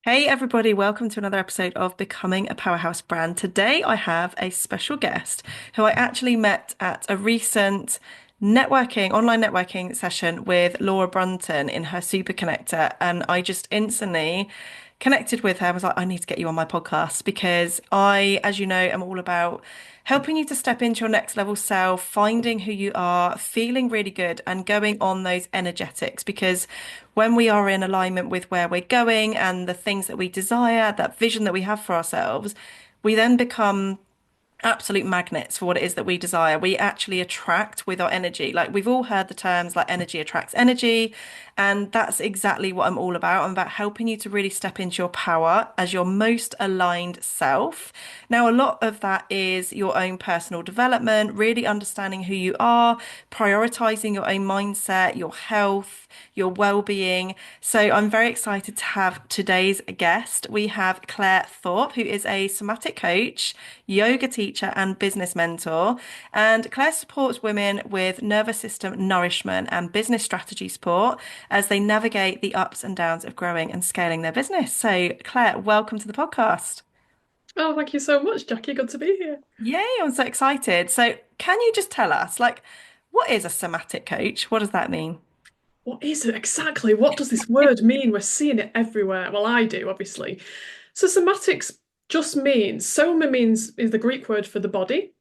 Hey everybody, welcome to another episode of Becoming a Powerhouse Brand. Today I have a special guest who I actually met at a recent online networking session with Laura Brunton in her Super Connector. And I just instantly connected with her. I was like, I need to get you on my podcast because I, as you know, am all about helping you to step into your next level self, finding who you are, feeling really good, and going on those energetics. Because when we are in alignment with where we're going and the things that we desire, that vision that we have for ourselves, we then become absolute magnets for what it is that we desire. We actually attract with our energy. Like we've all heard the terms like energy attracts energy. And that's exactly what I'm all about. I'm about helping you to really step into your power as your most aligned self. Now, a lot of that is your own personal development, really understanding who you are, prioritizing your own mindset, your health, your well-being. So I'm very excited to have today's guest. We have Claire Thorpe, who is a somatic coach, yoga teacher, and business mentor. And Claire supports women with nervous system nourishment and business strategy support as they navigate the ups and downs of growing and scaling their business. So, Claire, welcome to the podcast. Oh, thank you so much, Jackie. Good to be here. Yay, I'm so excited. So, can you just tell us, like, what is a somatic coach? What does that mean? What is it exactly? What does this word mean? We're seeing it everywhere. Well, I do, obviously. So somatics just means, soma means is the Greek word for the body,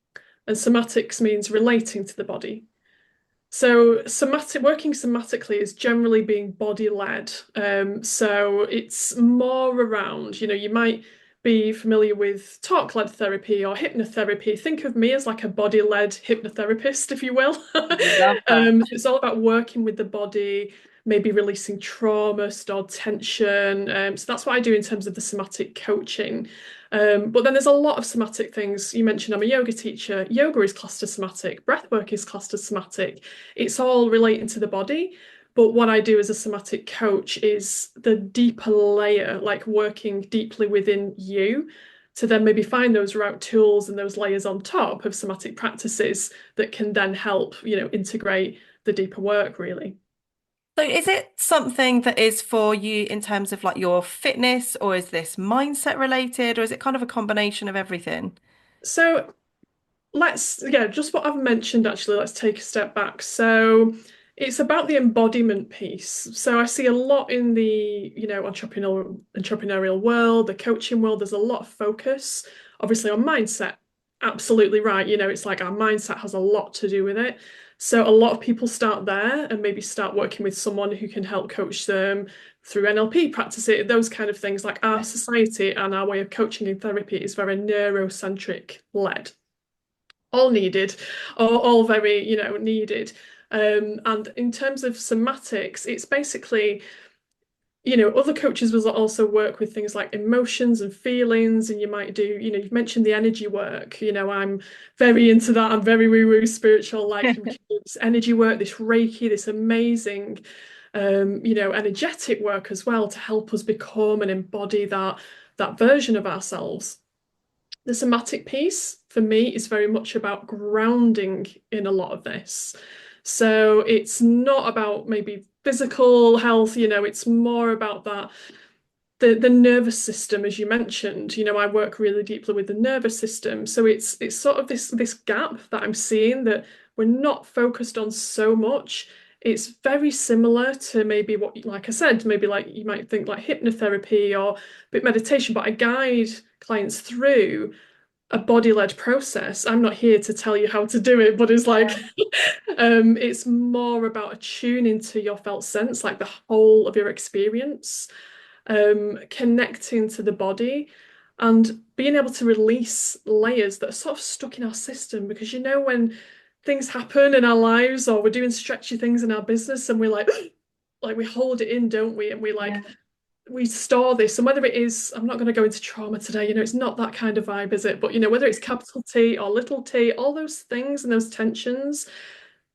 and somatics means relating to the body. So working somatically is generally being body led. So it's more around, you might be familiar with talk led therapy or hypnotherapy. Think of me as like a body led hypnotherapist, if you will. Love that. It's all about working with the body, maybe releasing trauma, stored tension. So that's what I do in terms of the somatic coaching. But then there's a lot of somatic things. You mentioned I'm a yoga teacher. Yoga is classed as somatic. Breathwork is classed as somatic. It's all relating to the body. But what I do as a somatic coach is the deeper layer, like working deeply within you to then maybe find those right tools and those layers on top of somatic practices that can then help, integrate the deeper work, really. So, is it something that is for you in terms of like your fitness, or is this mindset related, or is it kind of a combination of everything? So yeah, just what I've mentioned actually, let's take a step back. So it's about the embodiment piece. So I see a lot in the, entrepreneurial world, the coaching world, there's a lot of focus, obviously on mindset. Absolutely right. It's like our mindset has a lot to do with it. So a lot of people start there and maybe start working with someone who can help coach them through NLP practice it, those kind of things. Like our society and our way of coaching and therapy is very neurocentric led, all needed, or all very, needed. And in terms of somatics, it's basically, other coaches will also work with things like emotions and feelings, and you might do, you've mentioned the energy work. I'm very into that. I'm very woo-woo spiritual, like we can do this energy work, this Reiki, this amazing, energetic work as well to help us become and embody that version of ourselves. The somatic piece for me is very much about grounding in a lot of this. So it's not about maybe physical health, it's more about that the nervous system, as you mentioned. I work really deeply with the nervous system. So it's sort of this gap that I'm seeing that we're not focused on so much. It's very similar to maybe what, like I said, maybe like you might think like hypnotherapy or a bit meditation, but I guide clients through a body-led process. I'm not here to tell you how to do it, but it's like it's more about attuning to your felt sense, like the whole of your experience, connecting to the body and being able to release layers that are sort of stuck in our system. Because when things happen in our lives or we're doing stretchy things in our business and we're like, like we hold it in, don't we? And Yeah. we store this, and whether it is, I'm not going to go into trauma today, it's not that kind of vibe, is it? But whether it's capital T or little t, all those things and those tensions,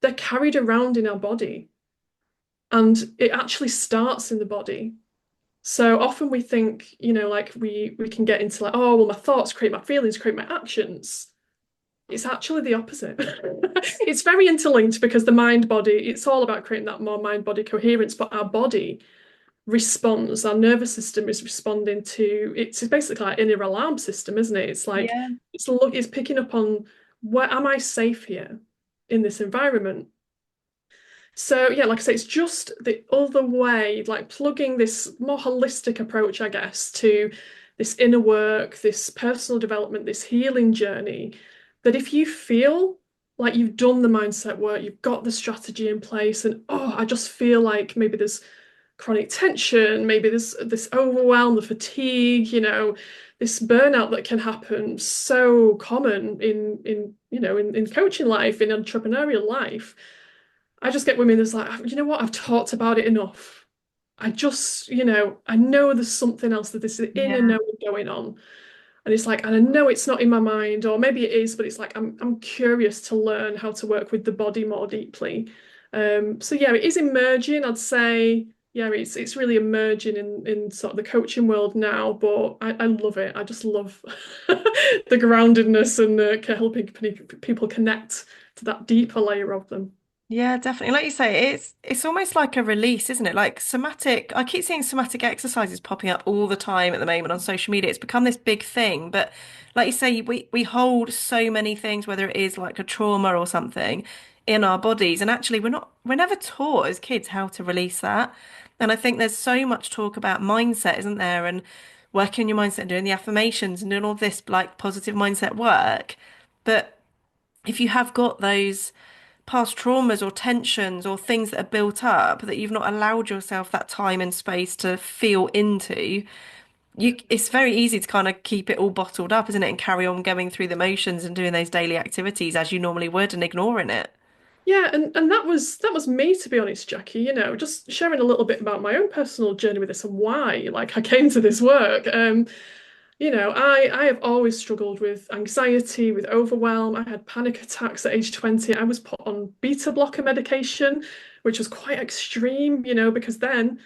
they're carried around in our body, and it actually starts in the body. So often we think, like we can get into like, oh, well, my thoughts create my feelings, create my actions. It's actually the opposite. It's very interlinked because the mind body, it's all about creating that more mind body coherence, but our body response, our nervous system is responding to it's basically like inner alarm system, isn't it? It's like Yeah. it's picking up on where am I safe here in this environment? So yeah, like I say, it's just the other way, like plugging this more holistic approach, I guess, to this inner work, this personal development, this healing journey, that if you feel like you've done the mindset work, you've got the strategy in place, and oh, I just feel like maybe there's chronic tension, maybe there's this overwhelm, the fatigue, this burnout that can happen so common in coaching life, in entrepreneurial life. I just get women that's like, you know what, I've talked about it enough. I just, I know there's something else, that this is inner Yeah. knowing going on. And it's like, and I know it's not in my mind, or maybe it is, but it's like I'm curious to learn how to work with the body more deeply. So yeah, it is emerging. I'd say, yeah, it's really emerging in sort of the coaching world now, but I love it. I just love the groundedness and helping people connect to that deeper layer of them. Yeah, definitely. Like you say, it's almost like a release, isn't it? Like somatic, I keep seeing somatic exercises popping up all the time at the moment on social media. It's become this big thing, but like you say, we hold so many things, whether it is like a trauma or something, in our bodies, and actually we're never taught as kids how to release that. And I think there's so much talk about mindset, isn't there? And working on your mindset and doing the affirmations and doing all this like positive mindset work. But if you have got those past traumas or tensions or things that are built up that you've not allowed yourself that time and space to feel into, it's very easy to kind of keep it all bottled up, isn't it? And carry on going through the motions and doing those daily activities as you normally would and ignoring it. Yeah, and that was me, to be honest, Jackie, just sharing a little bit about my own personal journey with this and why like I came to this work. I have always struggled with anxiety, with overwhelm. I had panic attacks at age 20. I was put on beta blocker medication, which was quite extreme, because then,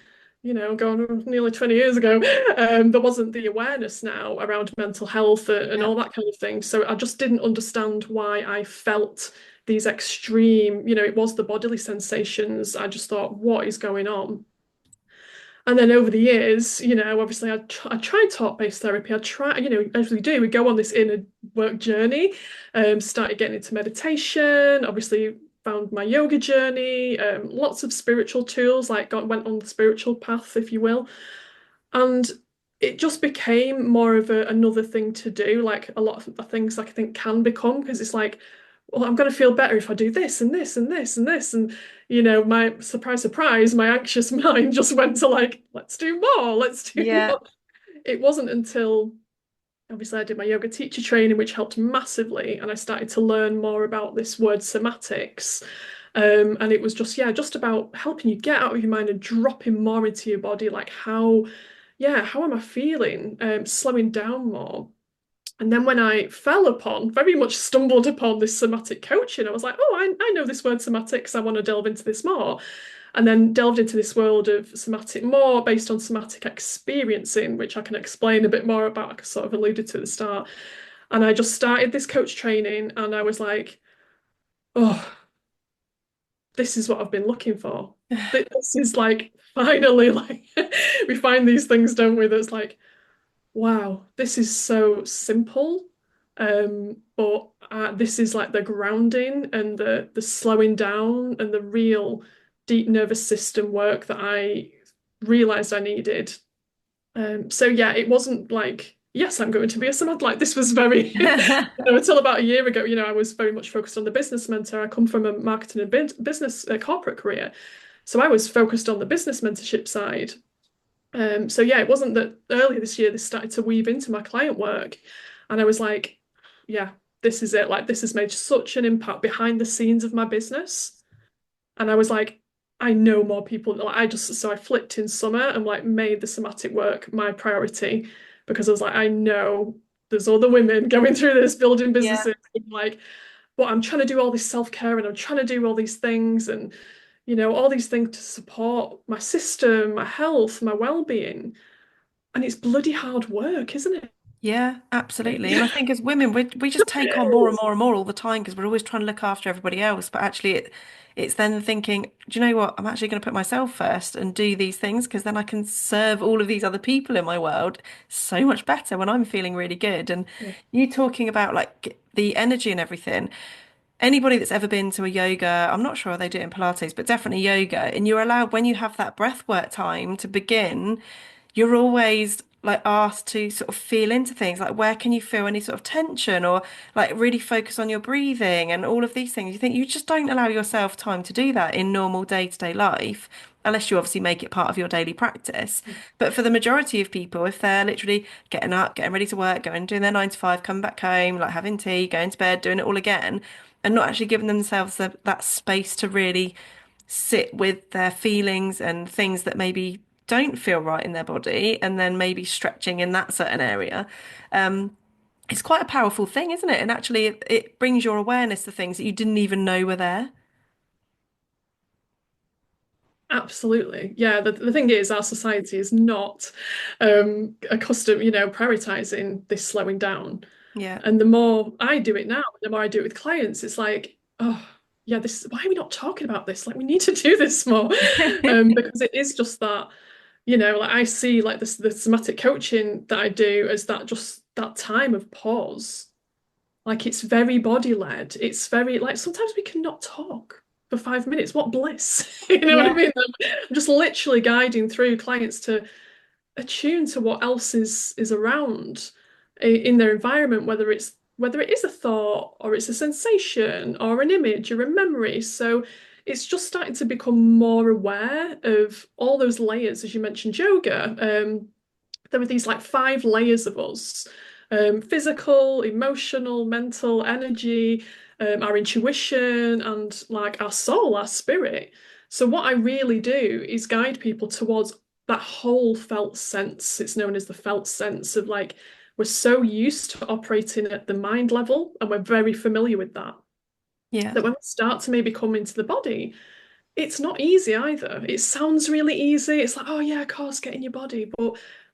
going nearly 20 years ago, there wasn't the awareness now around mental health and Yeah. all that kind of thing. So I just didn't understand why I felt these extreme, it was the bodily sensations. I just thought, what is going on? And then over the years, obviously I tried talk-based therapy. I try, as we do, we go on this inner work journey, started getting into meditation, obviously found my yoga journey, lots of spiritual tools, like went on the spiritual path, if you will. And it just became more of another thing to do, like a lot of things like I think can become, because it's like, well, I'm going to feel better if I do this and this and this and this. And, my surprise, surprise, my anxious mind just went to like, let's do more, let's do Yeah. more. It wasn't until obviously I did my yoga teacher training, which helped massively. And I started to learn more about this word somatics. And it was just, yeah, just about helping you get out of your mind and dropping more into your body, like how am I feeling? Slowing down more. And then when I very much stumbled upon this somatic coaching, I was like, oh, I know this word somatics. I want to delve into this more. And then delved into this world of somatic more based on somatic experiencing, which I can explain a bit more about, like I sort of alluded to at the start. And I just started this coach training and I was like, oh, this is what I've been looking for. This is like finally like we find these things, don't we? That's like, wow, this is so simple. But this is like the grounding and the slowing down and the real deep nervous system work that I realized I needed. So yeah, it wasn't like, yes, I'm going to be a sommelier. Like this was very, until about a year ago, I was very much focused on the business mentor. I come from a marketing and business corporate career. So I was focused on the business mentorship side. So yeah, it wasn't that earlier this year this started to weave into my client work, and I was like, yeah, this is it. Like this has made such an impact behind the scenes of my business, and I was like, I know more people. Like I flipped in summer and like made the somatic work my priority because I was like, I know there's other women going through this, building Yeah. businesses, and like, but I'm trying to do all this self-care and I'm trying to do all these things and all these things to support my system, my health, my well-being. And it's bloody hard work, isn't it? Yeah, absolutely. And I think as women, we just take on more and more and more all the time because we're always trying to look after everybody else. But actually, it's then thinking, do you know what? I'm actually going to put myself first and do these things because then I can serve all of these other people in my world so much better when I'm feeling really good. And Yeah. you talking about like the energy and everything. Anybody that's ever been to a yoga, I'm not sure they do it in Pilates, but definitely yoga. And you're allowed, when you have that breath work time to begin, you're always like asked to sort of feel into things like where can you feel any sort of tension or like really focus on your breathing and all of these things. You think you just don't allow yourself time to do that in normal day-to-day life unless you obviously make it part of your daily practice. But for the majority of people, if they're literally getting up, getting ready to work, going doing their 9 to 5, coming back home, like having tea, going to bed, doing it all again, and not actually giving themselves that space to really sit with their feelings and things that maybe don't feel right in their body, and then maybe stretching in that certain area. Um, it's quite a powerful thing, isn't it? And actually, it brings your awareness to things that you didn't even know were there. Absolutely. Yeah, the thing is our society is not accustomed, prioritizing this slowing down. Yeah. And the more I do it now, the more I do it with clients, it's like, oh, yeah, this why are we not talking about this? Like we need to do this more. Because it is just that, like I see like this the somatic coaching that I do as that just that time of pause. Like it's very body led. It's very like sometimes we cannot talk for 5 minutes. What bliss. You know what I Yeah. mean? I'm just literally guiding through clients to attune to what else is around in their environment, whether it is a thought or it's a sensation or an image or a memory. So it's just starting to become more aware of all those layers, as you mentioned, yoga. There were these like 5 layers of us, physical, emotional, mental, energy, our intuition, and like our soul, our spirit. So, what I really do is guide people towards that whole felt sense. It's known as the felt sense of like, we're so used to operating at the mind level, and we're very familiar with that. Yeah. That when we start to maybe come into the body, it's not easy either. It sounds really easy. It's like, oh yeah, of course, get in your body, but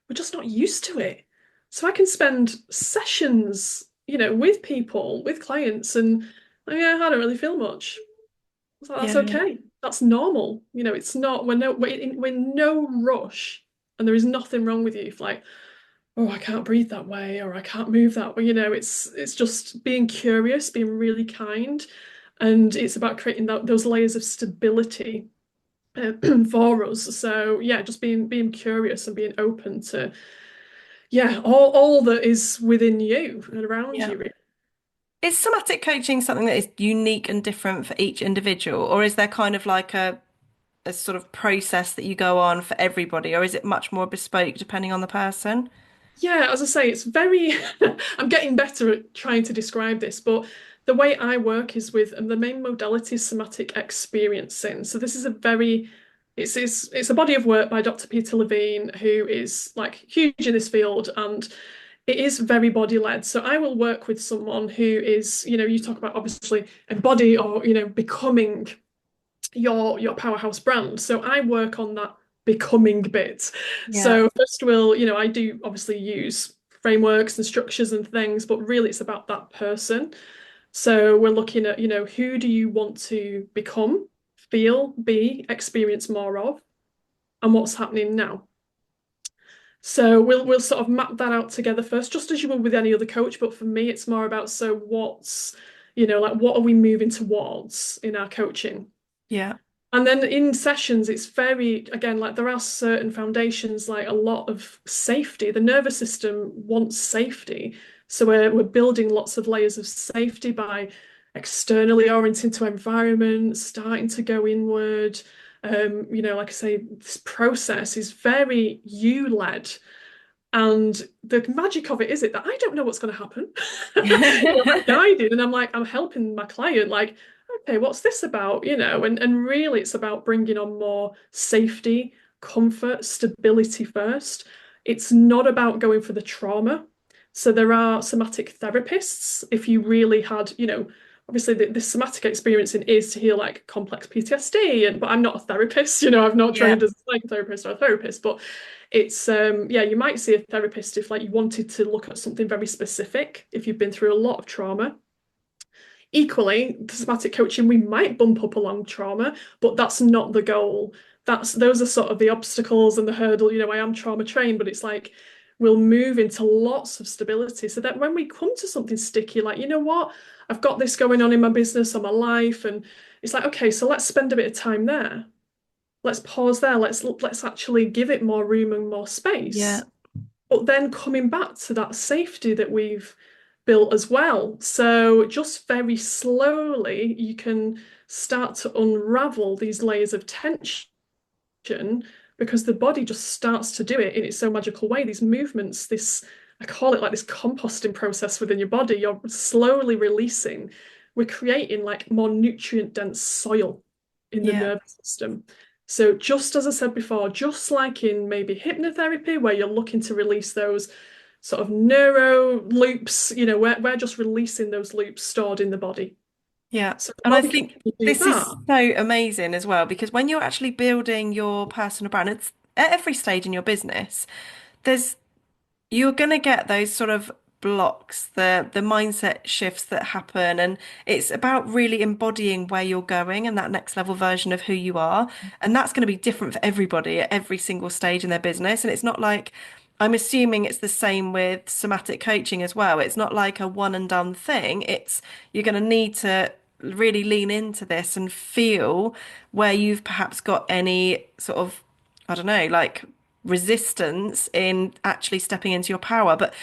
we're just not used to it. So I can spend sessions, with people, with clients, and oh, yeah, I don't really feel much. It's like, that's Yeah. okay. That's normal. It's not, we're in no rush, and there is nothing wrong with you if like, oh, I can't breathe that way, or I can't move that way. It's just being curious, being really kind, and it's about creating those layers of stability for us. So yeah, just being curious and being open to yeah, all that is within you and around Yeah. you. Really. Is somatic coaching something that is unique and different for each individual, or is there kind of like a sort of process that you go on for everybody, or is it much more bespoke depending on the person? Yeah, as I say, it's very. I'm getting better at trying to describe this, but the way I work is with and the main modality is somatic experiencing. So this is a very it's a body of work by Dr. Peter Levine, who is like huge in this field, and it is very body led. So I will work with someone who is, you talk about obviously embody or, becoming your powerhouse brand. So I work on that becoming bit. Yeah. So first I do obviously use frameworks and structures and things, but really it's about that person. So we're looking at, who do you want to become, feel, be, experience more of, and what's happening now. So we'll sort of map that out together first, just as you would with any other coach. But for me, it's more about so what's, like what are we moving towards in our coaching? Yeah. And then in sessions, it's very, again, like there are certain foundations, like a lot of safety. The nervous system wants safety. So we're building lots of layers of safety by externally orienting to environment, starting to go inward. Like I say, this process is very you-led. And the magic of it is that I don't know what's going to happen. I'm guided and I'm helping my client, like, okay, what's this about? And really it's about bringing on more safety, comfort, stability first. It's not about going for the trauma. So there are somatic therapists. If you really had, obviously the somatic experiencing is to heal like complex PTSD, and but I'm not a therapist, you know, I've not Yeah. trained as a psychotherapist or a therapist, but it's yeah, you might see a therapist if like you wanted to look at something very specific, if you've been through a lot of trauma. Equally, the somatic coaching, we might bump up along trauma, but that's not the goal. That's those are sort of the obstacles and the hurdle. You know, I am trauma trained, but it's like we'll move into lots of stability so that when we come to something sticky, like, you know what, I've got this going on in my business or my life, and it's like, okay, so let's spend a bit of time there. Let's pause there. Let's actually give it more room and more Yeah. space. But then coming back to that safety that we've built as well. So just very slowly, you can start to unravel these layers of tension because the body just starts to do it in its own magical way. These movements, I call it like this composting process within your body. You're slowly releasing. We're creating like more nutrient dense soil in the Yeah. nervous system. So just as I said before, just like in maybe hypnotherapy, where you're looking to release those sort of neuro loops, you know, we're just releasing those loops stored in the body. Yeah. So the And I body can think do this that. is so amazing as well because when you're actually building your personal brand, it's at every stage in your business, there's you're going to get those sort of blocks, the mindset shifts that happen, and it's about really embodying where you're going and that next level version of who you are. And that's going to be different for everybody at every single stage in their business. And it's not like I'm assuming it's the same with somatic coaching as well. It's not like a one and done thing. It's you're going to need to really lean into this and feel where you've perhaps got any sort of, I don't know, like resistance in actually stepping into your power. But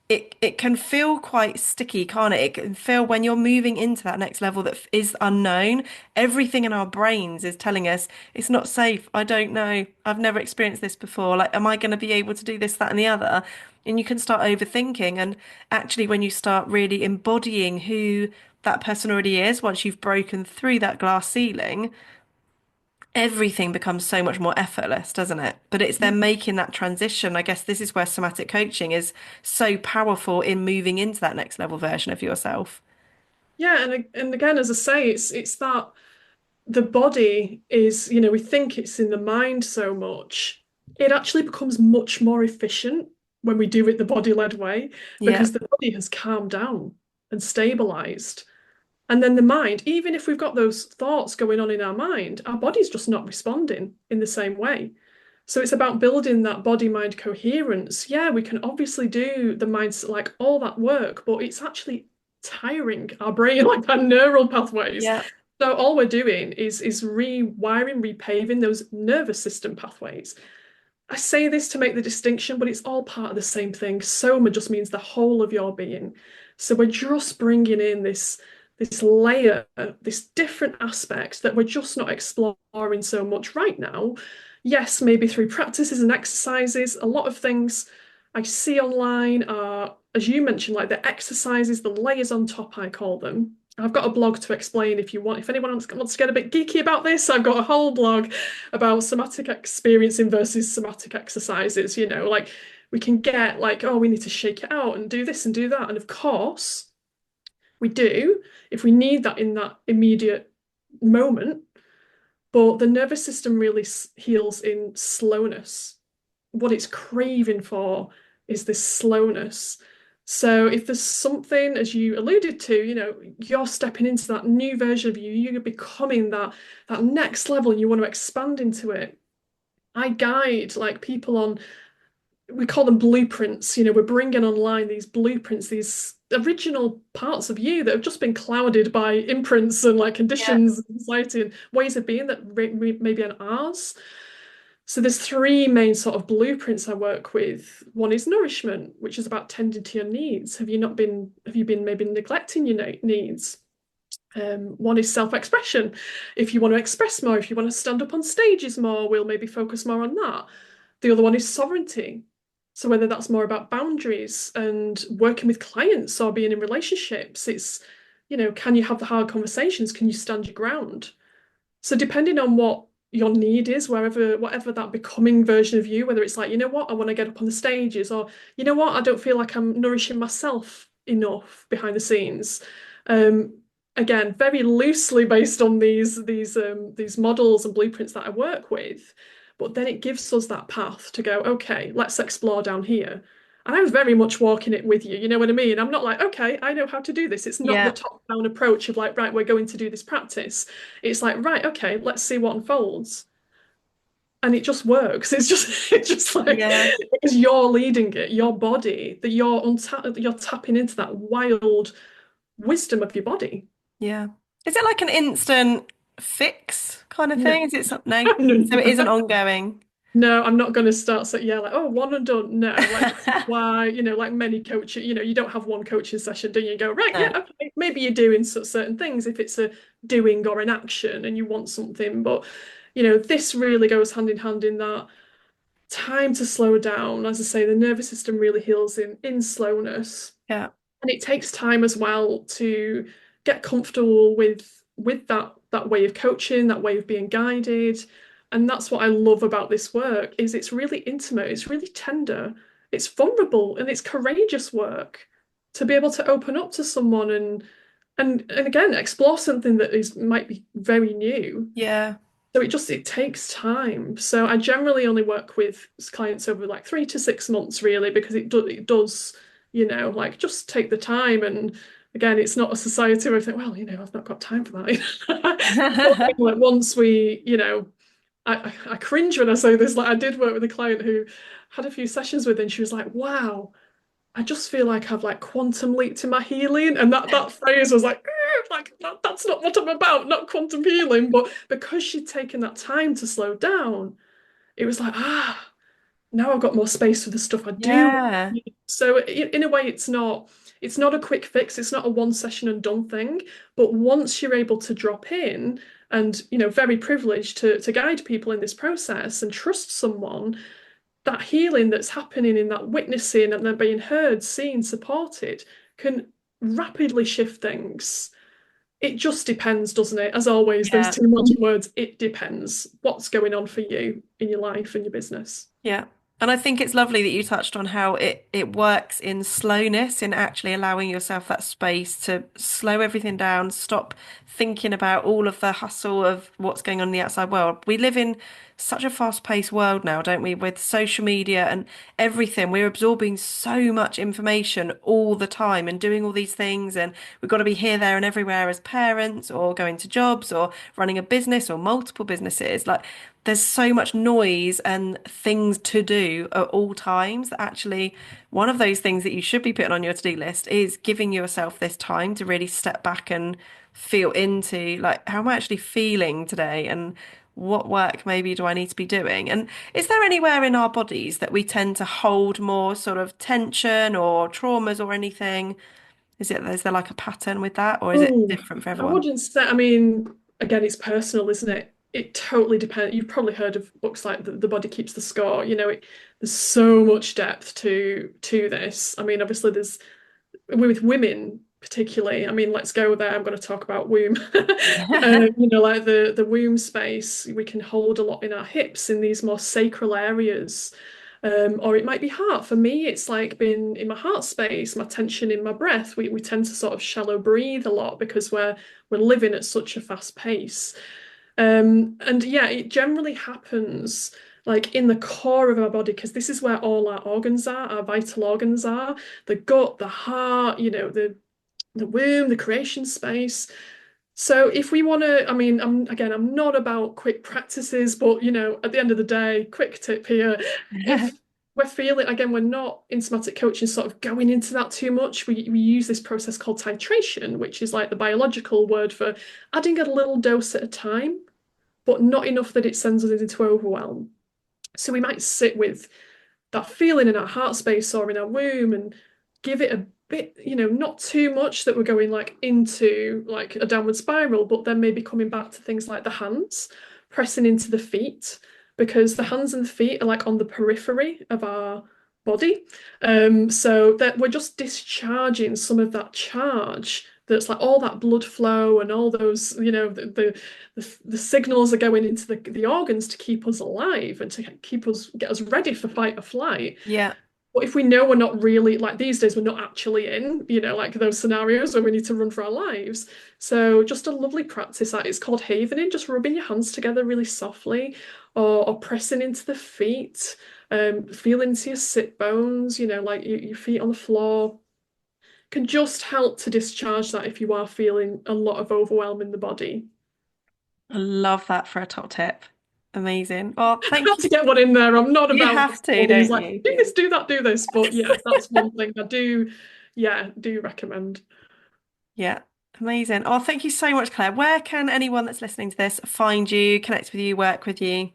it can feel quite sticky, can't it? It can feel when you're moving into that next level that is unknown. Everything in our brains is telling us it's not safe. I don't know. I've never experienced this before. Like, am I going to be able to do this, that, and the other? And you can start overthinking. And actually, when you start really embodying who that person already is, once you've broken through that glass ceiling, everything becomes so much more effortless, doesn't it? But it's then making that transition. I guess this is where somatic coaching is so powerful in moving into that next level version of yourself. Yeah, and again, as I say, it's that the body is, you know, we think it's in the mind so much. It actually becomes much more efficient when we do it the body-led way Yeah, because the body has calmed down and stabilized. And then the mind, even if we've got those thoughts going on in our mind, our body's just not responding in the same way. So it's about building that body-mind coherence. Yeah, we can obviously do the mindset, like all that work, but it's actually tiring our brain, like our neural pathways. yeah, So all we're doing is rewiring, repaving those nervous system pathways. I say this to make the distinction, but it's all part of the same thing. Soma just means the whole of your being. So we're just bringing in this layer, this different aspect that we're just not exploring so much right now. Yes, maybe through practices and exercises. A lot of things I see online are, as you mentioned, like the exercises, the layers on top, I call them. I've got a blog to explain if you want. If anyone wants to get a bit geeky about this, I've got a whole blog about somatic experiencing versus somatic exercises. You know, like we can get like, oh, we need to shake it out and do this and do that. And of course, we do if we need that in that immediate moment. But the nervous system really heals in slowness. What it's craving for is this slowness. So if there's something, as you alluded to, you know, you're stepping into that new version of you, you're becoming that next level and you want to expand into it. I guide like people on, we call them blueprints. You know, we're bringing online these blueprints, these original parts of you that have just been clouded by imprints and like yeah, conditions and society and ways of being that maybe aren't ours. So there's three main sort of blueprints I work with. One is nourishment, which is about tending to your needs. Have you been maybe neglecting your needs? One is self-expression. If you want to express more, if you want to stand up on stages more, we'll maybe focus more on that. The other one is sovereignty. So whether that's more about boundaries and working with clients or being in relationships, it's, you know, can you have the hard conversations? Can you stand your ground? So depending on what your need is, whatever that becoming version of you, whether it's like, you know what, I want to get up on the stages, or you know what, I don't feel like I'm nourishing myself enough behind the scenes. Um, again, very loosely based on these models and blueprints that I work with. But then it gives us that path to go, okay, let's explore down here. And I'm very much walking it with you. You know what I mean? I'm not like, okay, I know how to do this. It's not the Yeah, top-down approach of like, right, we're going to do this practice. It's like, right, okay, let's see what unfolds. And it just works. It's just it's just like yeah, because you're leading it, your body, that you're tapping into that wild wisdom of your body. yeah. Is it like an instant fix kind of thing? No. Is it something? No. So it isn't No, ongoing. no, I'm not going to start so yeah, like, oh, one and done. No, like this is why, like many coaches, you don't have one coaching session, do you? You go, right, yeah, No. okay. Maybe you're doing certain things if it's a doing or an action and you want something, but this really goes hand in hand in that time to slow down. As I say, the nervous system really heals in slowness. Yeah. And it takes time as well to get comfortable with that way of coaching, that way of being guided. And that's what I love about this work is it's really intimate, it's really tender, it's vulnerable, and it's courageous work to be able to open up to someone and again explore something that is might be very new. Yeah. So it takes time. So I generally only work with clients over like 3 to 6 months, really, because it does, like just take the time. And again, it's not a society where I think, well, I've not got time for that. But, like once I cringe when I say this. Like I did work with a client who had a few sessions with, and she was like, "Wow, I just feel like I've like quantum leaped in my healing," and that phrase was like, like that's not what I'm about, not quantum healing. But because she'd taken that time to slow down, it was like, now I've got more space for the stuff I do. Yeah. So in a way, it's not a quick fix. It's not a one session and done thing. But once you're able to drop in and very privileged to guide people in this process and trust someone, that healing that's happening in that witnessing and then being heard, seen, supported can rapidly shift things. It just depends, doesn't it? As always, those Yeah. two magic words, it depends what's going on for you in your life and your business. Yeah. And I think it's lovely that you touched on how it works in slowness, in actually allowing yourself that space to slow everything down, stop thinking about all of the hustle of what's going on in the outside world. We live in such a fast-paced world now, don't we? With social media and everything, we're absorbing so much information all the time and doing all these things, and we've got to be here, there, and everywhere as parents, or going to jobs, or running a business, or multiple businesses. Like there's so much noise and things to do at all times that actually one of those things that you should be putting on your to-do list is giving yourself this time to really step back and feel into like how am I actually feeling today and what work maybe do I need to be doing? And is there anywhere in our bodies that we tend to hold more sort of tension or traumas or anything? Is there like a pattern with that or is it Oh, different for I everyone? wouldn't say, I mean, again, it's personal, isn't it? It totally depends. You've probably heard of books like The Body Keeps the Score. There's so much depth to this. I mean, obviously there's with women particularly. I mean, let's go there. I'm going to talk about womb. Like the womb space, we can hold a lot in our hips in these more sacral areas. Or it might be heart. For me, it's like being in my heart space, my tension in my breath. We tend to sort of shallow breathe a lot because we're living at such a fast pace. And yeah, it generally happens like in the core of our body because this is where all our organs are, our vital organs are, the gut, the heart, the womb, the creation space. So if we want to, I mean, I'm not about quick practices, but at the end of the day, quick tip here, if we're feeling, again, we're not in somatic coaching sort of going into that too much. We use this process called titration, which is like the biological word for adding a little dose at a time, but not enough that it sends us into overwhelm. So we might sit with that feeling in our heart space or in our womb and give it a bit, not too much that we're going like into like a downward spiral, but then maybe coming back to things like the hands, pressing into the feet, because the hands and the feet are like on the periphery of our body. So that we're just discharging some of that charge that's like all that blood flow and all those, the signals are going into the organs to keep us alive and to get us ready for fight or flight. Yeah. But if we know we're not really, like these days, we're not actually in, like those scenarios where we need to run for our lives. So just a lovely practice. It's called havening, just rubbing your hands together really softly or pressing into the feet, feeling into your sit bones, like your feet on the floor can just help to discharge that if you are feeling a lot of overwhelm in the body. I love that for a top tip. Amazing. Oh, I thank had you. to get one in there. I'm not You about have to, all these don't like you? do this, do that, do this. But yeah, that's one thing I do, yeah, do recommend. Yeah, amazing. Oh, thank you so much, Claire. Where can anyone that's listening to this find you, connect with you, work with you?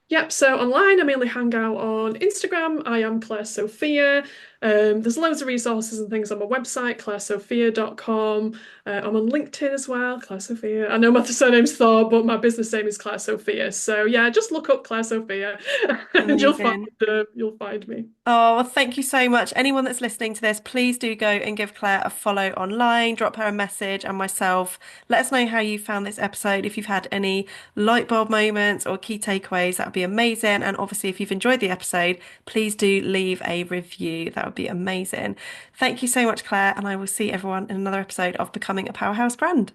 Yep, so online I mainly hang out on Instagram. I am Claire Sophia. There's loads of resources and things on my website, clairesophia.com. I'm on LinkedIn as well, Claire Sophia. I know my surname's Thor, but my business name is Claire Sophia. So yeah, just look up Claire Sophia and Amazing. you'll find me. Oh, well, thank you so much. Anyone that's listening to this, please do go and give Claire a follow online, drop her a message, and myself. Let us know how you found this episode. If you've had any light bulb moments or key takeaways, that would be amazing. And obviously, if you've enjoyed the episode, please do leave a review. That would be amazing. Thank you so much, Claire, and I will see everyone in another episode of Becoming a Powerhouse Brand.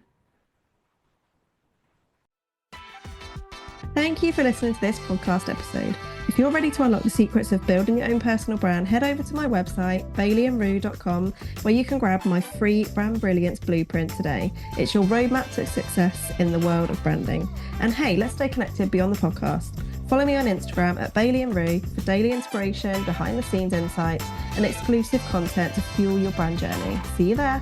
Thank you for listening to this podcast episode. If you're ready to unlock the secrets of building your own personal brand, head over to my website, baileyandrue.com, where you can grab my free Brand Brilliance Blueprint today. It's your roadmap to success in the world of branding. And hey, let's stay connected beyond the podcast. Follow me on Instagram at baileyandrue for daily inspiration, behind the scenes insights, and exclusive content to fuel your brand journey. See you there.